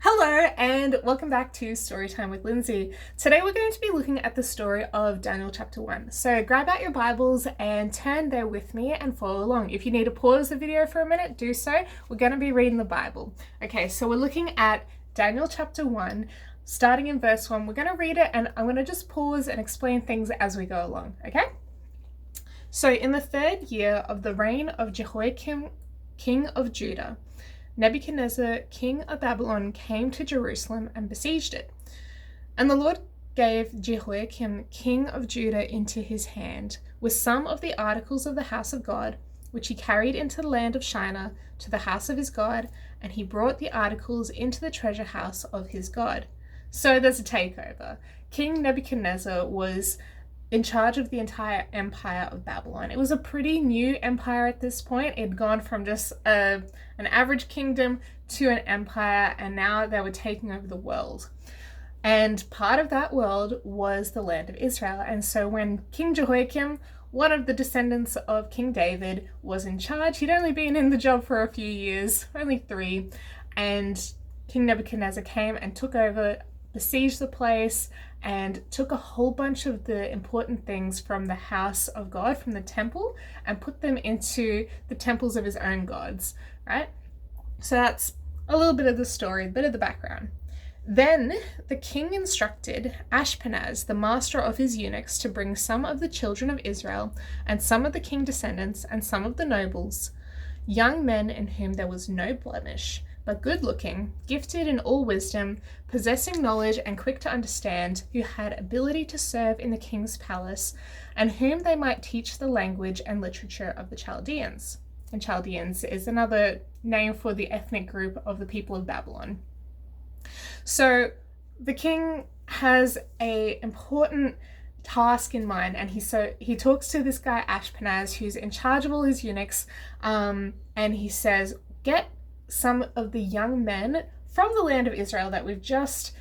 Hello and welcome back to Storytime with Lindsey. Today we're going to be looking at the story of Daniel chapter 1. So grab out your Bibles and turn there with me and follow along. If you need to pause the video for a minute, do so. We're going to be reading the Bible. Okay, so we're looking at Daniel chapter 1, starting in verse 1. We're going to read it and I'm going to just pause and explain things as we go along, okay? So in the third year of the reign of Jehoiakim, king of Judah, Nebuchadnezzar, king of Babylon, came to Jerusalem and besieged it. And the Lord gave Jehoiakim, king of Judah, into his hand, with some of the articles of the house of God, which he carried into the land of Shinar to the house of his God, and he brought the articles into the treasure house of his God. So there's a takeover. King Nebuchadnezzar was in charge of the entire empire of Babylon. It was a pretty new empire at this point. It had gone from just an average kingdom to an empire, and now they were taking over the world. And part of that world was the land of Israel. And so when King Jehoiakim, one of the descendants of King David, was in charge, he'd only been in the job for a few years, only 3, and King Nebuchadnezzar came and took over, besieged the place, and took a whole bunch of the important things from the house of God, from the temple, and put them into the temples of his own gods, right? So that's a little bit of the story, a bit of the background. Then the king instructed Ashpenaz, the master of his eunuchs, to bring some of the children of Israel, and some of the king descendants, and some of the nobles, young men in whom there was no blemish, but good-looking, gifted in all wisdom, possessing knowledge and quick to understand, who had ability to serve in the king's palace, and whom they might teach the language and literature of the Chaldeans. And Chaldeans is another name for the ethnic group of the people of Babylon. So the king has an important task in mind, and he talks to this guy Ashpenaz, who's in charge of all his eunuchs, and he says, get some of the young men from the land of Israel that we've just,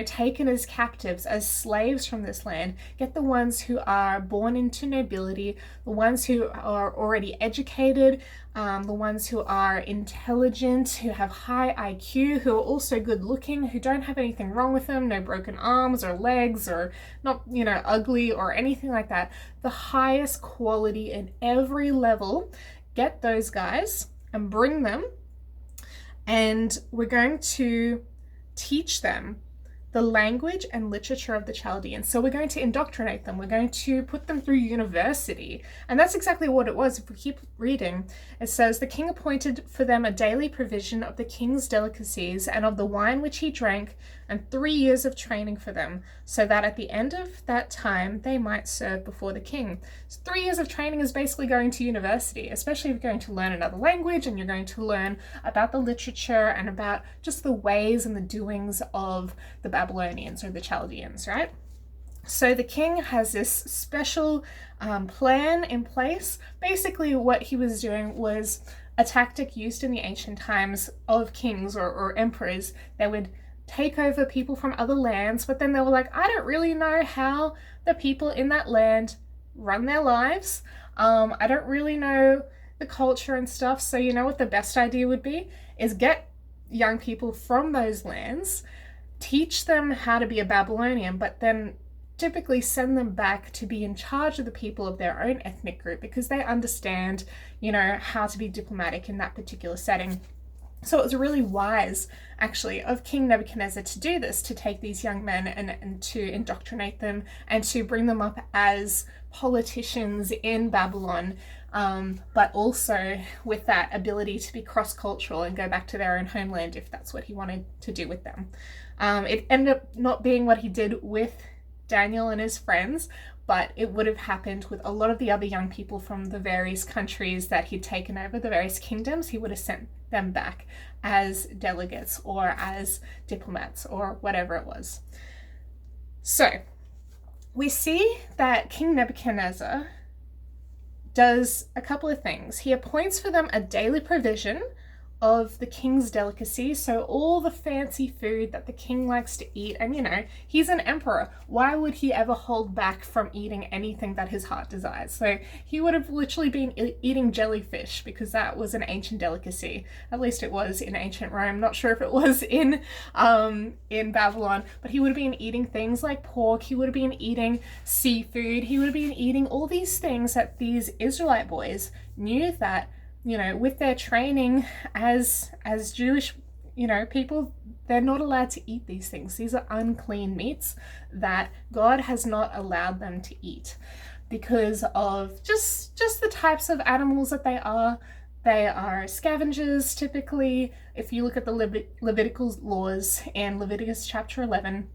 taken as captives, as slaves from this land. Get the ones who are born into nobility, the ones who are already educated, the ones who are intelligent, who have high IQ, who are also good looking, who don't have anything wrong with them, no broken arms or legs, or not, ugly or anything like that. The highest quality in every level. Get those guys and bring them, and we're going to teach them the language and literature of the Chaldeans. So we're going to indoctrinate them. We're going to put them through university. And that's exactly what it was. If we keep reading, it says, the king appointed for them a daily provision of the king's delicacies and of the wine which he drank, and 3 years of training for them, so that at the end of that time they might serve before the king. So 3 years of training is basically going to university, especially if you're going to learn another language and you're going to learn about the literature and about just the ways and the doings of the Babylonians or the Chaldeans, right? So the king has this special plan in place. Basically what he was doing was a tactic used in the ancient times of kings or emperors. They would take over people from other lands, but then they were like, I don't really know how the people in that land run their lives. I don't really know the culture and stuff. So you know what the best idea would be is get young people from those lands, teach them how to be a Babylonian, but then typically send them back to be in charge of the people of their own ethnic group, because they understand, how to be diplomatic in that particular setting. So it was really wise, actually, of King Nebuchadnezzar to do this, to take these young men and to indoctrinate them and to bring them up as politicians in Babylon, but also with that ability to be cross-cultural and go back to their own homeland if that's what he wanted to do with them. It ended up not being what he did with Daniel and his friends, but it would have happened with a lot of the other young people from the various countries that he'd taken over, the various kingdoms. He would have sent them back as delegates or as diplomats or whatever it was. So we see that King Nebuchadnezzar does a couple of things. He appoints for them a daily provision of the king's delicacies, so all the fancy food that the king likes to eat. And you know, he's an emperor. Why would he ever hold back from eating anything that his heart desires? So he would have literally been eating jellyfish because that was an ancient delicacy. At least it was in ancient Rome. Not sure if it was in Babylon, but he would have been eating things like pork. He would have been eating seafood. He would have been eating all these things that these Israelite boys knew that, you know, with their training as Jewish, you know, people, they're not allowed to eat these things. These are unclean meats that God has not allowed them to eat because of just the types of animals that they are. They are scavengers typically. If you look at the Levitical laws in Leviticus chapter 11,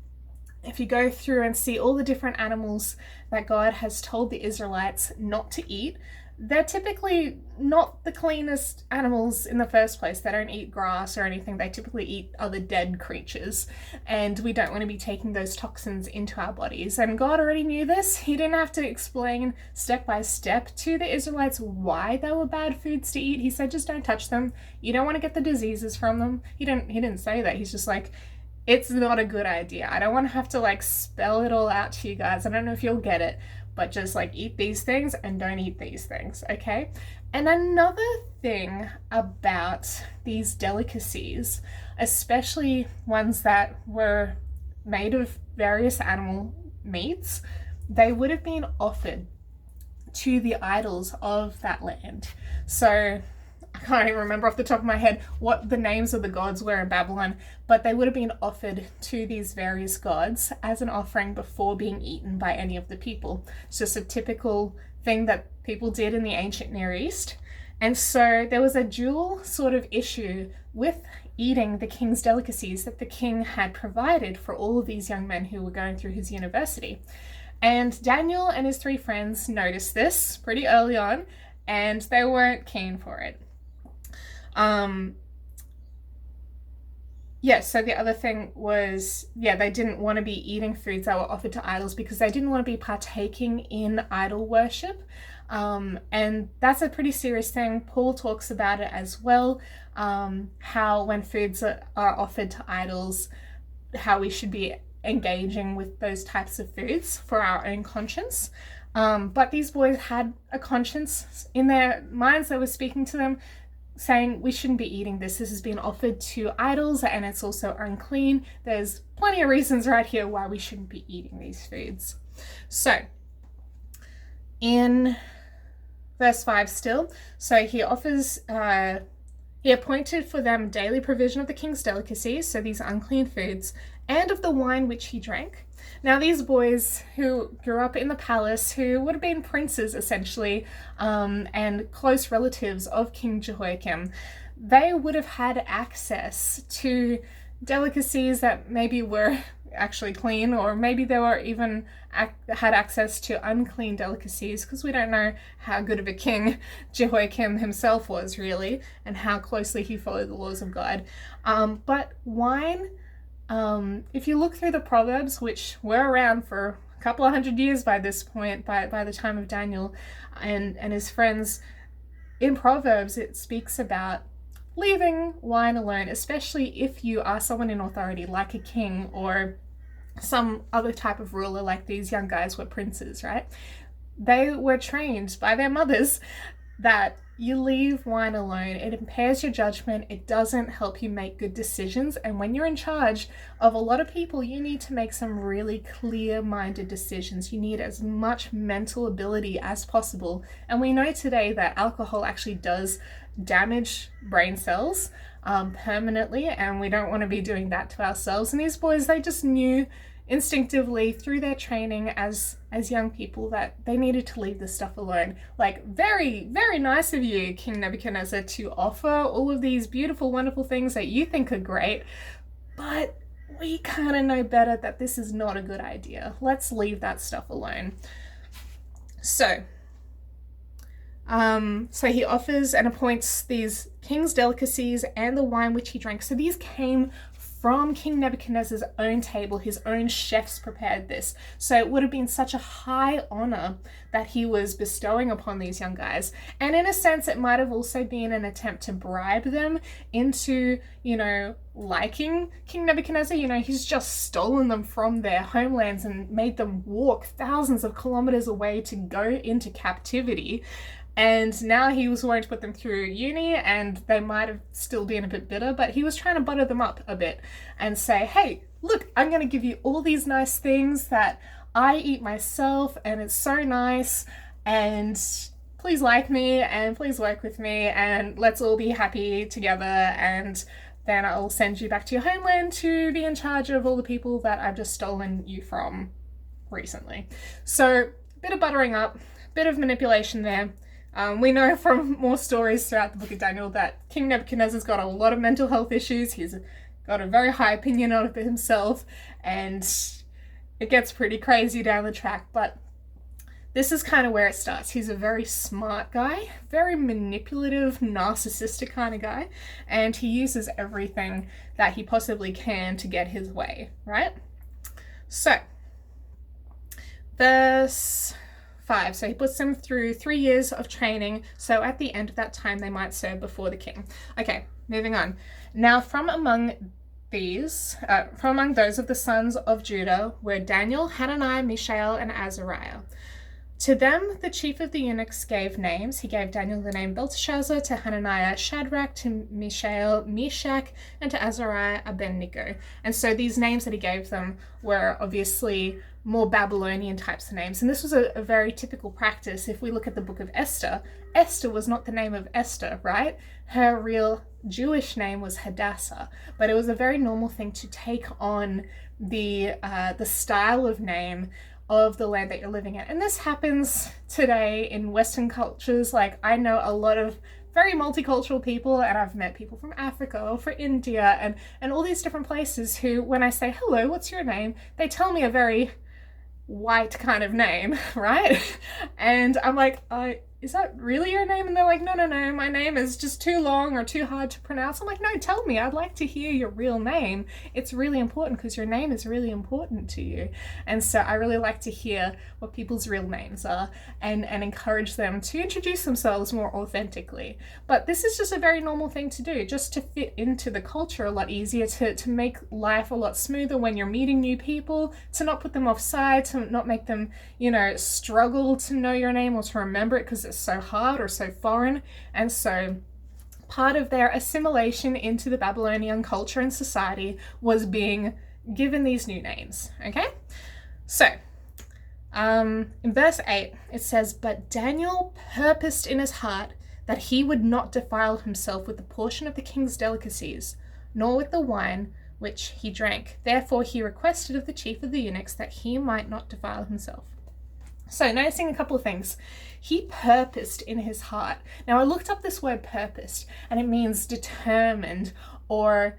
if you go through and see all the different animals that God has told the Israelites not to eat, they're typically not the cleanest animals in the first place. They don't eat grass or anything. They typically eat other dead creatures, and we don't want to be taking those toxins into our bodies. And God already knew this. He didn't have to explain step by step to the Israelites why they were bad foods to eat. He said, just don't touch them. You don't want to get the diseases from them. He didn't say that. He's just like, it's not a good idea. I don't want to have to like spell it all out to you guys. I don't know if you'll get it, but just like eat these things and don't eat these things, okay? And another thing about these delicacies, especially ones that were made of various animal meats, they would have been offered to the idols of that land. So I can't even remember off the top of my head what the names of the gods were in Babylon, but they would have been offered to these various gods as an offering before being eaten by any of the people. It's just a typical thing that people did in the ancient Near East. And so there was a dual sort of issue with eating the king's delicacies that the king had provided for all of these young men who were going through his university. And Daniel and his 3 friends noticed this pretty early on, and they weren't keen for it. So the other thing was, they didn't want to be eating foods that were offered to idols because they didn't want to be partaking in idol worship. And that's a pretty serious thing. Paul talks about it as well, how when foods are offered to idols, how we should be engaging with those types of foods for our own conscience. But these boys had a conscience in their minds that was speaking to them, saying we shouldn't be eating this. This has been offered to idols and it's also unclean. There's plenty of reasons right here why we shouldn't be eating these foods. So in verse 5 still, so he offers, he appointed for them daily provision of the king's delicacies, so these unclean foods, and of the wine which he drank. Now these boys who grew up in the palace, who would have been princes essentially, and close relatives of King Jehoiakim, they would have had access to delicacies that maybe were actually clean, or maybe they were even had access to unclean delicacies, because we don't know how good of a king Jehoiakim himself was really, and how closely he followed the laws of God. But wine, if you look through the Proverbs, which were around for a couple of hundred years by this point, by the time of Daniel and his friends, in Proverbs it speaks about leaving wine alone, especially if you are someone in authority like a king or some other type of ruler, like these young guys were princes, right? They were trained by their mothers that you leave wine alone. It impairs your judgment. It doesn't help you make good decisions. And when you're in charge of a lot of people, you need to make some really clear-minded decisions. You need as much mental ability as possible. And we know today that alcohol actually does damage brain cells permanently, and we don't want to be doing that to ourselves. And these boys, they just knew instinctively through their training as young people that they needed to leave this stuff alone. Like, very, very nice of you, King Nebuchadnezzar, to offer all of these beautiful, wonderful things that you think are great, but we kind of know better that this is not a good idea. Let's leave that stuff alone. So he offers and appoints these king's delicacies and the wine which he drank. So these came from King Nebuchadnezzar's own table. His own chefs prepared this. So it would have been such a high honor that he was bestowing upon these young guys. And in a sense, it might have also been an attempt to bribe them into, liking King Nebuchadnezzar. He's just stolen them from their homelands and made them walk thousands of kilometers away to go into captivity. And now he was wanting to put them through uni, and they might have still been a bit bitter, but he was trying to butter them up a bit and say, hey, look, I'm going to give you all these nice things that I eat myself, and it's so nice, and please like me, and please work with me, and let's all be happy together, and then I'll send you back to your homeland to be in charge of all the people that I've just stolen you from recently. So, a bit of buttering up, bit of manipulation there. We know from more stories throughout the book of Daniel that King Nebuchadnezzar's got a lot of mental health issues. He's got a very high opinion of himself, and it gets pretty crazy down the track. But this is kind of where it starts. He's a very smart guy, very manipulative, narcissistic kind of guy, and he uses everything that he possibly can to get his way, right? So, verse 5. So he puts them through 3 years of training. So at the end of that time, they might serve before the king. Okay, moving on. Now from among those of the sons of Judah were Daniel, Hananiah, Mishael, and Azariah. To them, the chief of the eunuchs gave names. He gave Daniel the name Belteshazzar, to Hananiah Shadrach, to Mishael Meshach, and to Azariah Abednego. And so these names that he gave them were obviously more Babylonian types of names. And this was a very typical practice. If we look at the book of Esther, Esther was not the name of Esther, right? Her real Jewish name was Hadassah. But it was a very normal thing to take on the style of name of the land that you're living in. And this happens today in Western cultures. Like, I know a lot of very multicultural people, and I've met people from Africa or from India and all these different places who, when I say, hello, what's your name? They tell me a very white kind of name, right? And I'm like, is that really your name? And they're like, no, my name is just too long or too hard to pronounce. I'm like, no, tell me, I'd like to hear your real name. It's really important because your name is really important to you. And so I really like to hear what people's real names are and encourage them to introduce themselves more authentically. But this is just a very normal thing to do, just to fit into the culture a lot easier, to make life a lot smoother when you're meeting new people, to not put them offside, to not make them, struggle to know your name or to remember it because it's so hard or so foreign. And so part of their assimilation into the Babylonian culture and society was being given these new names. Okay, so in verse 8 it says, but Daniel purposed in his heart that he would not defile himself with the portion of the king's delicacies, nor with the wine which he drank. Therefore he requested of the chief of the eunuchs that he might not defile himself. So noticing a couple of things. He purposed in his heart. Now I looked up this word purposed, and it means determined or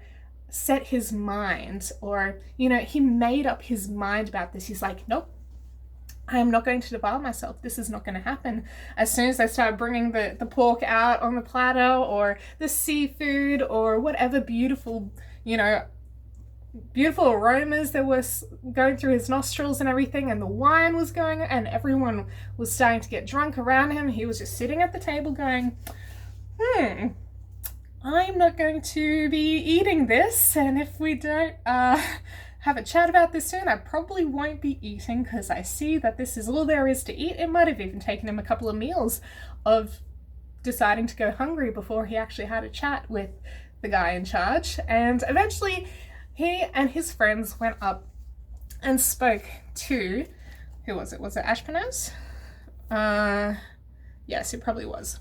set his mind, or, he made up his mind about this. He's like, nope, I am not going to defile myself. This is not going to happen. As soon as they start bringing the pork out on the platter, or the seafood, or whatever beautiful aromas that was going through his nostrils and everything, and the wine was going, and everyone was starting to get drunk around him. He was just sitting at the table going, I'm not going to be eating this, and if we don't have a chat about this soon, I probably won't be eating because I see that this is all there is to eat. It might have even taken him a couple of meals of deciding to go hungry before he actually had a chat with the guy in charge. And eventually he and his friends went up and spoke to, who was it? Was it Ashpenaz? Yes, it probably was.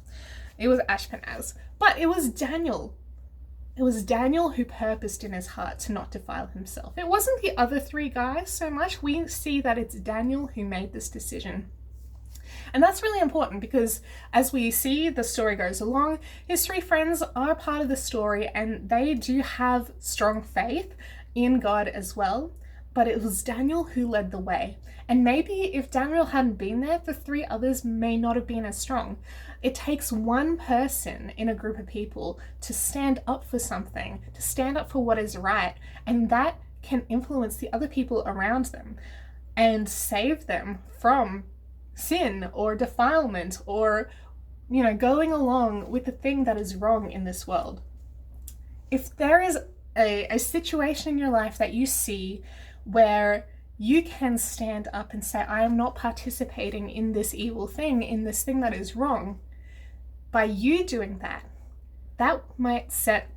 It was Ashpenaz. But it was Daniel. It was Daniel who purposed in his heart to not defile himself. It wasn't the other three guys so much. We see that it's Daniel who made this decision. And that's really important because as we see the story goes along, his three friends are part of the story and they do have strong faith in God as well. but it was Daniel who led the way. And maybe if Daniel hadn't been there, the three others may not have been as strong. It takes one person in a group of people to stand up for something, to stand up for what is right, and that can influence the other people around them and save them from sin or defilement or, going along with the thing that is wrong in this world. If there is a situation in your life that you see where you can stand up and say, I am not participating in this evil thing, in this thing that is wrong, by you doing that, that might set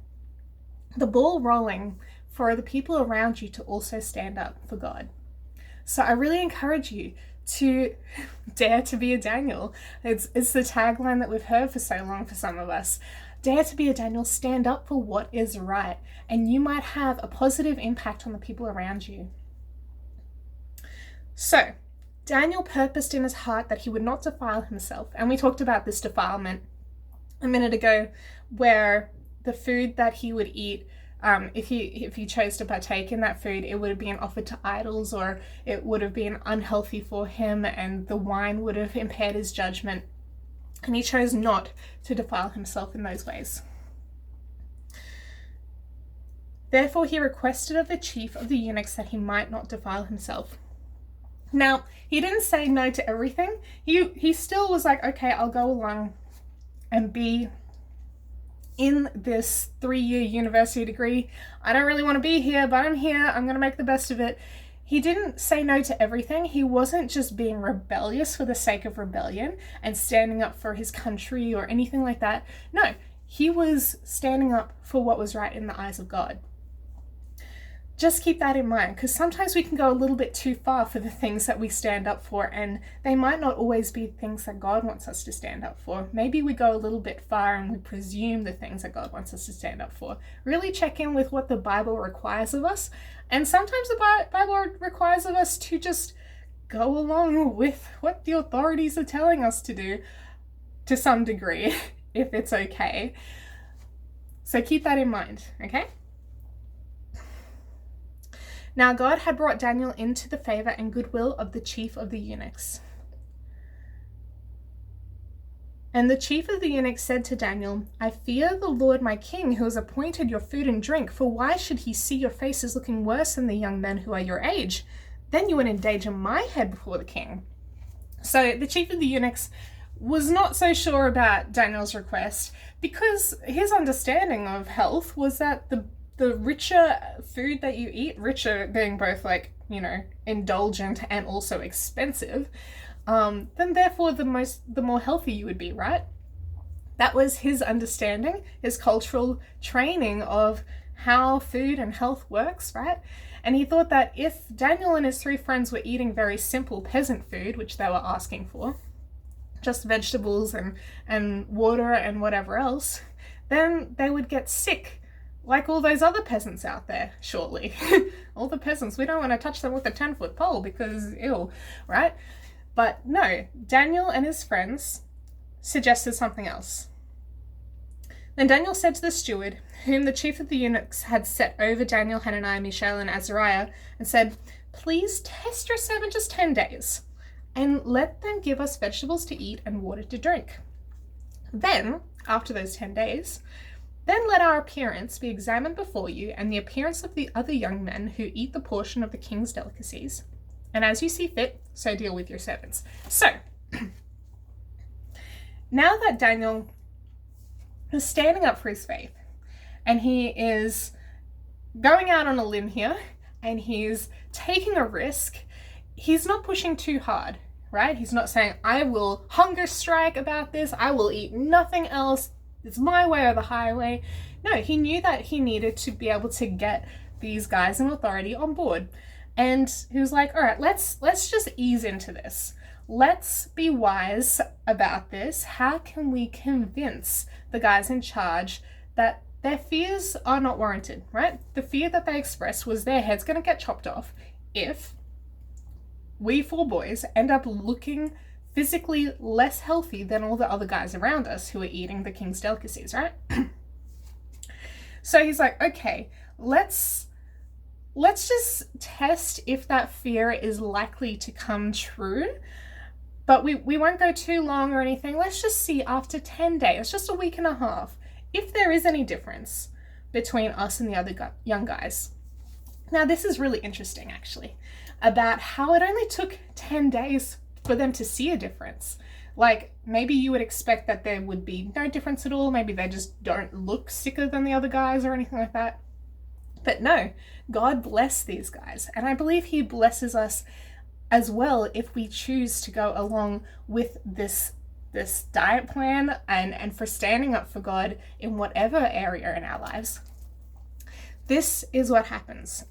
the ball rolling for the people around you to also stand up for God. So I really encourage you to dare to be a Daniel. It's the tagline that we've heard for so long for some of us. Dare to be a Daniel, stand up for what is right, and you might have a positive impact on the people around you. So, Daniel purposed in his heart that he would not defile himself, and we talked about this defilement a minute ago, where the food that he would eat, if he chose to partake in that food, it would have been offered to idols, or it would have been unhealthy for him, and the wine would have impaired his judgment. And he chose not to defile himself in those ways. Therefore he requested of the chief of the eunuchs that he might not defile himself. Now, he didn't say no to everything. He still was like, okay, I'll go along and be in this 3-year university degree. I don't really want to be here, but I'm here. I'm going to make the best of it. He didn't say no to everything. He wasn't just being rebellious for the sake of rebellion and standing up for his country or anything like that. No, he was standing up for what was right in the eyes of God. Just keep that in mind, because sometimes we can go a little bit too far for the things that we stand up for, and they might not always be things that God wants us to stand up for. Maybe we go a little bit far and we presume the things that God wants us to stand up for. Really check in with what the Bible requires of us, and sometimes the Bible requires of us to just go along with what the authorities are telling us to do to some degree, if it's okay. So keep that in mind, okay? Now God had brought Daniel into the favor and goodwill of the chief of the eunuchs. And the chief of the eunuchs said to Daniel, I fear the Lord my king, who has appointed your food and drink, for why should he see your faces looking worse than the young men who are your age? Then you would endanger my head before the king. So the chief of the eunuchs was not so sure about Daniel's request, because his understanding of health was that the richer food that you eat, richer being both indulgent and also expensive, then therefore the more healthy you would be, right? That was his understanding, his cultural training of how food and health works, right? And he thought that if Daniel and his 3 friends were eating very simple peasant food, which they were asking for, just vegetables and water and whatever else, then they would get sick like all those other peasants out there shortly. All the peasants, we don't want to touch them with a 10-foot pole because ew, right? But no, Daniel and his friends suggested something else. Then Daniel said to the steward, whom the chief of the eunuchs had set over Daniel, Hananiah, Mishael, and Azariah, and said, please test your servant just 10 days, and let them give us vegetables to eat and water to drink. Then, after those 10 days, then let our appearance be examined before you, and the appearance of the other young men who eat the portion of the king's delicacies. And as you see fit, so deal with your servants. So, now that Daniel is standing up for his faith, and he is going out on a limb here, and he's taking a risk, he's not pushing too hard, right? He's not saying, I will hunger strike about this, I will eat nothing else, it's my way or the highway. No, he knew that he needed to be able to get these guys in authority on board. And he was like, all right, let's just ease into this. Let's be wise about this. How can we convince the guys in charge that their fears are not warranted, right? The fear that they expressed was their head's going to get chopped off if we 4 boys end up looking physically less healthy than all the other guys around us who are eating the king's delicacies, right? So he's like, okay, let's let's just test if that fear is likely to come true. But we won't go too long or anything. Let's just see after 10 days, just a week and a half, if there is any difference between us and the other young guys. Now, this is really interesting, actually, about how it only took 10 days for them to see a difference. Like, maybe you would expect that there would be no difference at all. Maybe they just don't look sicker than the other guys or anything like that. But no, God bless these guys. And I believe he blesses us as well if we choose to go along with this diet plan and for standing up for God in whatever area in our lives. This is what happens.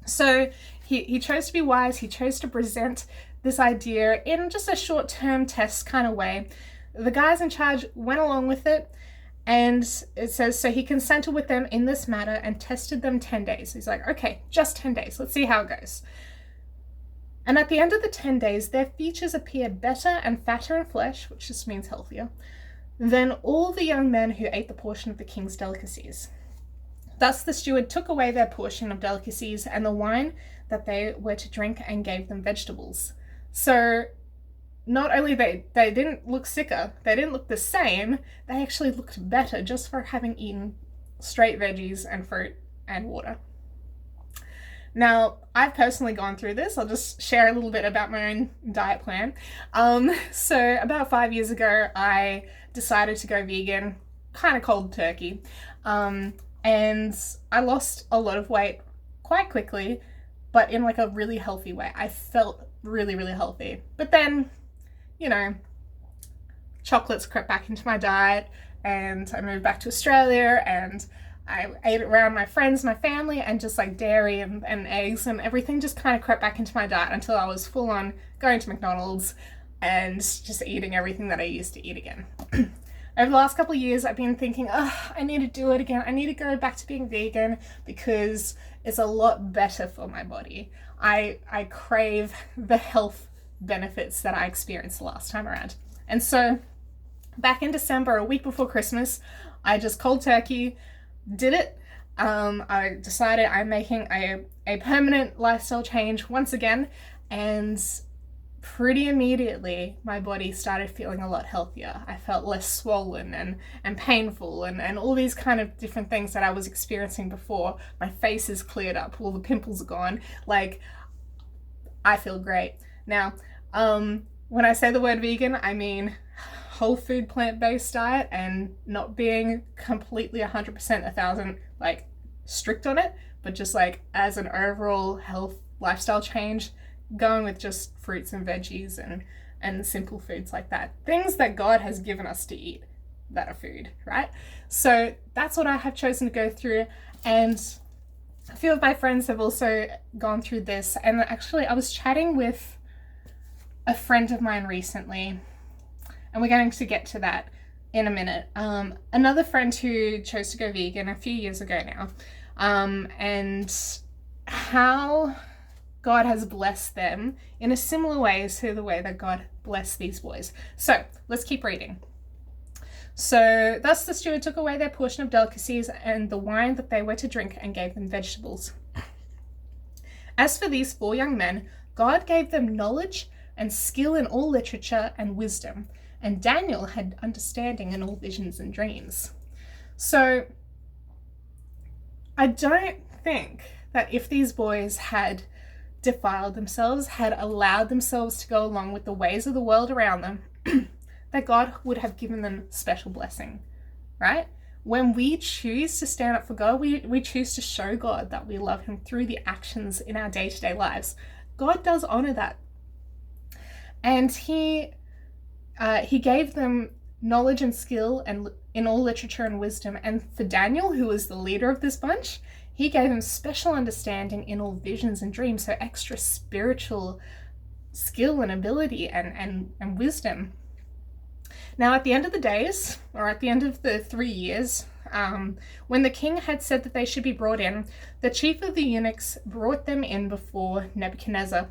So he chose to be wise. He chose to present this idea in just a short-term test kind of way. The guys in charge went along with it, and it says, so he consented with them in this matter and tested them 10 days. He's like, okay, just 10 days. Let's see how it goes. And at the end of the 10 days, their features appeared better and fatter in flesh, which just means healthier, than all the young men who ate the portion of the king's delicacies. Thus the steward took away their portion of delicacies and the wine that they were to drink and gave them vegetables. So not only they didn't look sicker, they didn't look the same, they actually looked better just for having eaten straight veggies and fruit and water. Now, I've personally gone through this. I'll just share a little bit about my own diet plan. So about 5 years ago, I decided to go vegan, kind of cold turkey. And I lost a lot of weight quite quickly, but in like a really healthy way. I felt really, really healthy. But then, you know, chocolates crept back into my diet, and I moved back to Australia, and I ate around my friends, my family, and just like dairy and eggs and everything just kind of crept back into my diet until I was full on going to McDonald's and just eating everything that I used to eat again. Over the last couple of years, I've been thinking, I need to do it again. I need to go back to being vegan because it's a lot better for my body. I crave the health benefits that I experienced the last time around. And so back in December, a week before Christmas, I just cold turkey did it. I decided I'm making a permanent lifestyle change once again, and pretty immediately my body started feeling a lot healthier. I felt less swollen and painful and all these kind of different things that I was experiencing before. My face is cleared up, all the pimples are gone. Like, I feel great. Now, when I say the word vegan, I mean whole food plant-based diet and not being completely 100% 1,000 like strict on it, but just like as an overall health lifestyle change, going with just fruits and veggies and simple foods like that. Things that God has given us to eat that are food, right? So that's what I have chosen to go through, and a few of my friends have also gone through this. And actually I was chatting with a friend of mine recently, and we're going to get to that in a minute. Another friend who chose to go vegan a few years ago now, and how God has blessed them in a similar way to the way that God blessed these boys. So let's keep reading. So thus the steward took away their portion of delicacies and the wine that they were to drink and gave them vegetables. As for these 4 young men, God gave them knowledge and skill in all literature and wisdom, and Daniel had understanding in all visions and dreams. So I don't think that if these boys had defiled themselves, had allowed themselves to go along with the ways of the world around them, that God would have given them special blessing, right? When we choose to stand up for God, we choose to show God that we love him through the actions in our day-to-day lives. God does honor that. And he gave them knowledge and skill and in all literature and wisdom. And for Daniel, who was the leader of this bunch, he gave him special understanding in all visions and dreams, so extra spiritual skill and ability and wisdom. Now, at the end of the days, or at the end of the 3 years, when the king had said that they should be brought in, the chief of the eunuchs brought them in before Nebuchadnezzar.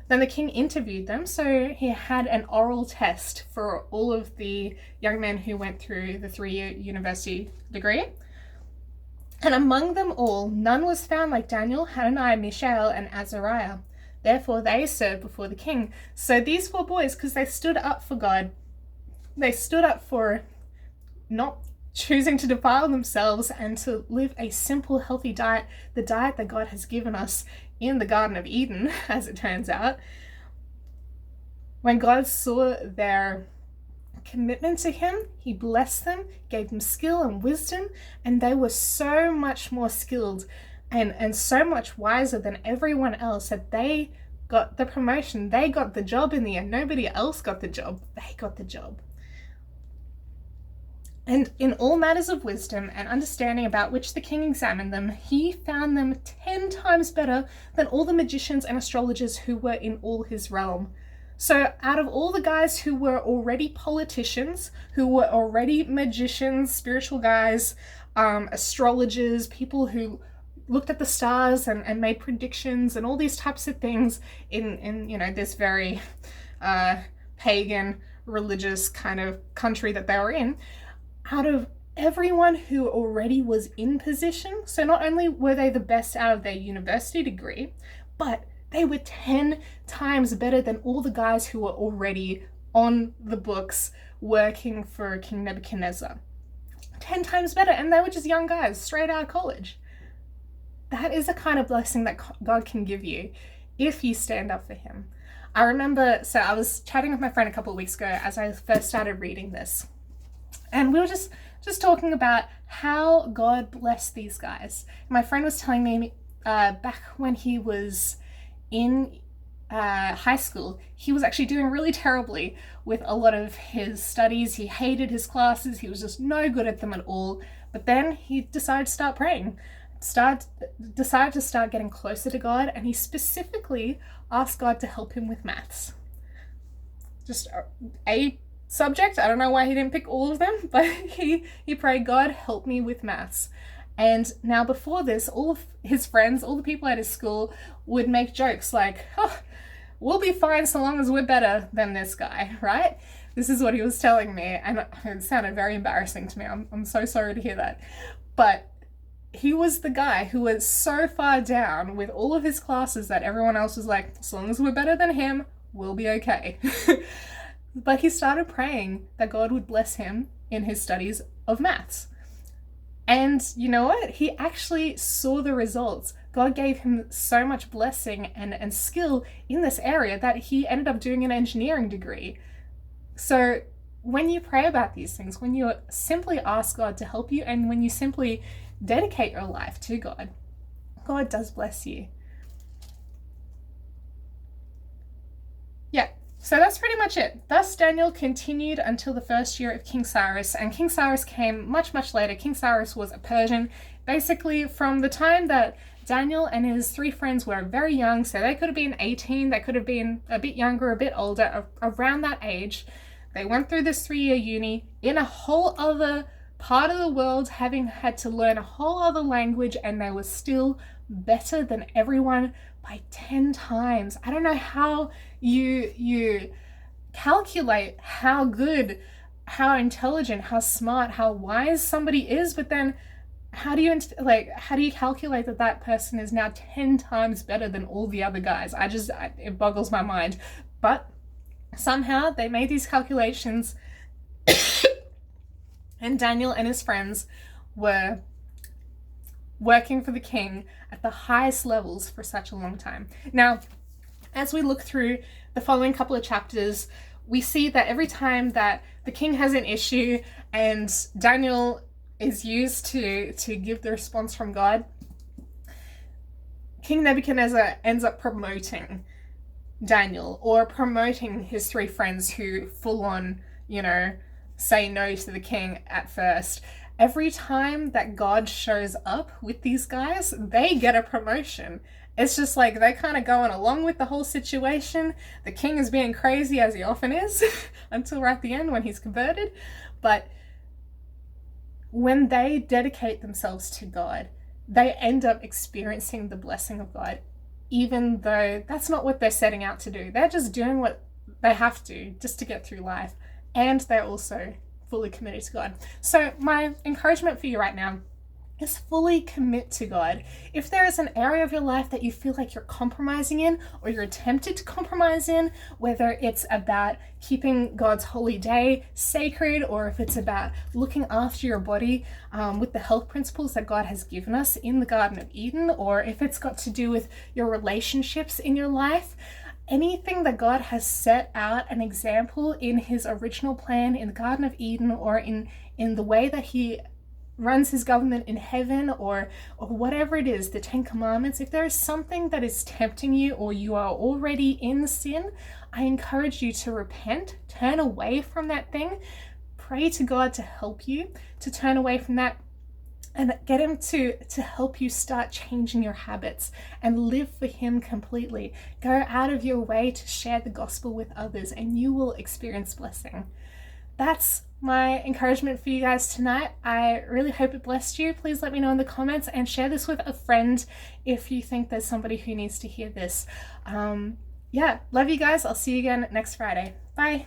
Then the king interviewed them, so he had an oral test for all of the young men who went through the 3-year university degree. And among them all, none was found like Daniel, Hananiah, Mishael, and Azariah. Therefore they served before the king. So these 4 boys, because they stood up for God, they stood up for not choosing to defile themselves and to live a simple, healthy diet, the diet that God has given us in the Garden of Eden, as it turns out. When God saw their commitment to him, he blessed them, gave them skill and wisdom, and they were so much more skilled and so much wiser than everyone else that they got the promotion. They got the job in the end. Nobody else got the job. They got the job. And in all matters of wisdom and understanding about which the king examined them, he found them 10 times better than all the magicians and astrologers who were in all his realm. So out of all the guys who were already politicians, who were already magicians, spiritual guys, astrologers, people who looked at the stars and made predictions and all these types of things in this very pagan religious kind of country that they were in, out of everyone who already was in position, so not only were they the best out of their university degree, but they were 10 times better than all the guys who were already on the books working for King Nebuchadnezzar. 10 times better, and they were just young guys straight out of college. That is the kind of blessing that God can give you if you stand up for him. I remember, so I was chatting with my friend a couple of weeks ago as I first started reading this, and we were just talking about how God blessed these guys. My friend was telling me back when he was in high school, he was actually doing really terribly with a lot of his studies. He hated his classes. He was just no good at them at all. But then he decided to start praying, decided to start getting closer to God, and he specifically asked God to help him with maths. Just a subject. I don't know why he didn't pick all of them, but he prayed, God, help me with maths. And now before this, all of his friends, all the people at his school would make jokes like, oh, we'll be fine so long as we're better than this guy, right? This is what he was telling me, and it sounded very embarrassing to me. I'm so sorry to hear that. But he was the guy who was so far down with all of his classes that everyone else was like, as long as we're better than him, we'll be okay. But he started praying that God would bless him in his studies of maths. And you know what? He actually saw the results. God gave him so much blessing and skill in this area that he ended up doing an engineering degree. So when you pray about these things, when you simply ask God to help you, and when you simply dedicate your life to God, God does bless you. Yeah. So that's pretty much it. Thus Daniel continued until the first year of King Cyrus, and King Cyrus came much, much later. King Cyrus was a Persian. Basically, from the time that Daniel and his 3 friends were very young, so they could have been 18, they could have been a bit younger, a bit older, around that age, they went through this 3-year uni in a whole other part of the world, having had to learn a whole other language, and they were still better than everyone by 10 times. I don't know how you calculate how good, how intelligent, how smart, how wise somebody is, but then how do you calculate that person is now 10 times better than all the other guys? It boggles my mind. But somehow they made these calculations and Daniel and his friends were working for the king at the highest levels for such a long time. Now, as we look through the following couple of chapters, we see that every time that the king has an issue and Daniel is used to give the response from God, King Nebuchadnezzar ends up promoting Daniel, or promoting his 3 friends who full on, say no to the king at first. Every time that God shows up with these guys, they get a promotion. It's just like they're kind of going along with the whole situation. The king is being crazy, as he often is, until right at the end when he's converted. But when they dedicate themselves to God, they end up experiencing the blessing of God, even though that's not what they're setting out to do. They're just doing what they have to just to get through life. And they're also fully committed to God. So my encouragement for you right now is fully commit to God. If there is an area of your life that you feel like you're compromising in, or you're tempted to compromise in, whether it's about keeping God's holy day sacred, or if it's about looking after your body with the health principles that God has given us in the Garden of Eden, or if it's got to do with your relationships in your life, anything that God has set out an example in his original plan in the Garden of Eden, or in the way that he runs his government in heaven, or whatever it is, the 10 Commandments, if there is something that is tempting you, or you are already in sin, I encourage you to repent, turn away from that thing, pray to God to help you to turn away from that, and get him to help you start changing your habits and live for him completely. Go out of your way to share the gospel with others, and you will experience blessing. That's my encouragement for you guys tonight. I really hope it blessed you. Please let me know in the comments, and share this with a friend if you think there's somebody who needs to hear this. Yeah, love you guys. I'll see you again next Friday. Bye.